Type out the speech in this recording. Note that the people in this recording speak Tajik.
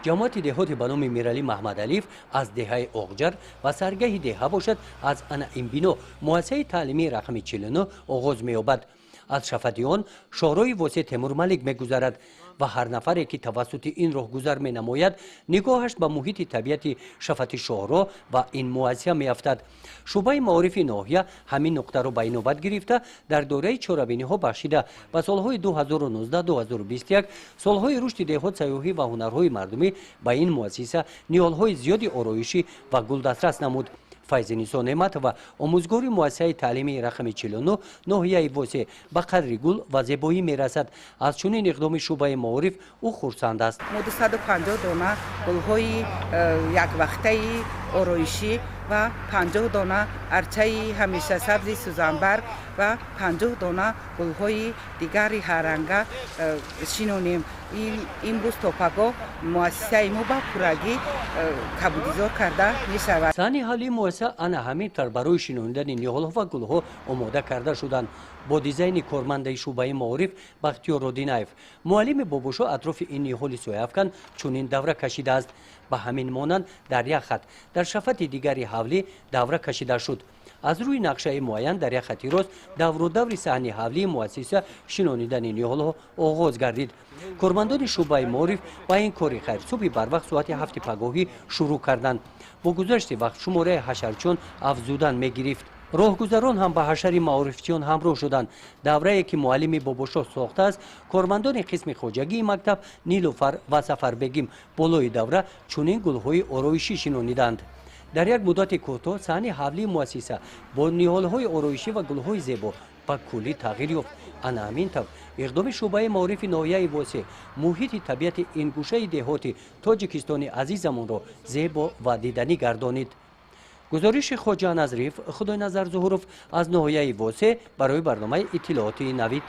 ҷамоати деҳоти ба номи Миралӣ Маҳмадалиев аз деҳаи Оғҷар ва саргаҳи деҳа бошад аз ана ин бино муассисаи таълимии рақами 49 оғоз меёбад. аз шафати он шоҳрои Восе Темурмалик мегузарад ва ҳар нафаре ки тавассути ин роҳгузар менамояд нигоҳаш ба муҳити табиати шафати шоҳро ва ин муассиса меафтад. шӯъбаи маорифи ноҳия ҳамин нуқтаро ба инобат гирифта дар дораи чорабиниҳо бахшида ба солҳои 2019-2021 солҳои рушди деҳот сайёҳӣ ва ҳунарҳои мардумӣ ба ин муассиса ниҳолҳои зиёди ороишӣ ва гулдастрас намуд. Файзи Нисо Неъматова омӯзгори муассисаи таълимии рақами 49 ноҳияи Восе ба қадри гул ва зебоӣ мерасад. аз чунин иқдоми шӯъбаи маориф ӯ хурсанд аст. 250 дона гулҳои яквақтаи ороишӣ ва 50 дона арчаи ҳамешасабзи сӯзанбарг ва 50 дона гулҳои дигари ҳарранга шинонем. имрӯз то пагоҳ муассисаи мо ба пуррагӣ кабудизор карда мешавад. сани ҳавлии муассиса ана ҳаминтар барои шинонидани ниҳолҳо ва гулҳо омода карда шуданд. бо дизайни кормандаи шӯъбаи маориф Бахтиёр Родинаев муаллими бобошо атрофи ин ниҳоли сояфкан чунин давра кашидааст. ба ҳамин монанд дар як хат дар шафати дигари ҳавлӣ давра кашида шуд. аз рӯи нақшаи муайян дар як хати рост даврудаври саҳни ҳавлии муассиса шинонидани ниҳолҳо оғоз гардид. кормандони шӯъбаи маориф ба ин кори хайр субҳи барвақт соати 7 пагоҳӣ шурӯъ карданд. бо гузашти вақт шумораи ҳашарчиён афзудан мегирифт. роҳгузарон ҳам ба ҳашари маорифчиён ҳамроҳ шуданд. даврае ки муаллими бобошо сохтааст кормандони қисми хоҷагии мактаб Нилуфар ва Сафарбегим болои давра чунин гулҳои ороишӣ шинониданд. дар як муддати кӯтоҳ саҳни ҳавлии муассиса бо ниҳолҳои ороишӣ ва гулҳои зебо ба куллӣ тағйир ёфт. ана ҳамин тавр иқдоми шӯъбаи маорифи ноҳияи Восе муҳити табиати ин гӯшаи деҳоти тоҷикистони азизамонро зебо ва диданӣ гардонид. гузориши Хоҷа Назриев, Худойназар Зуҳуров аз ноҳияи Восе барои барномаи иттилооти Навид.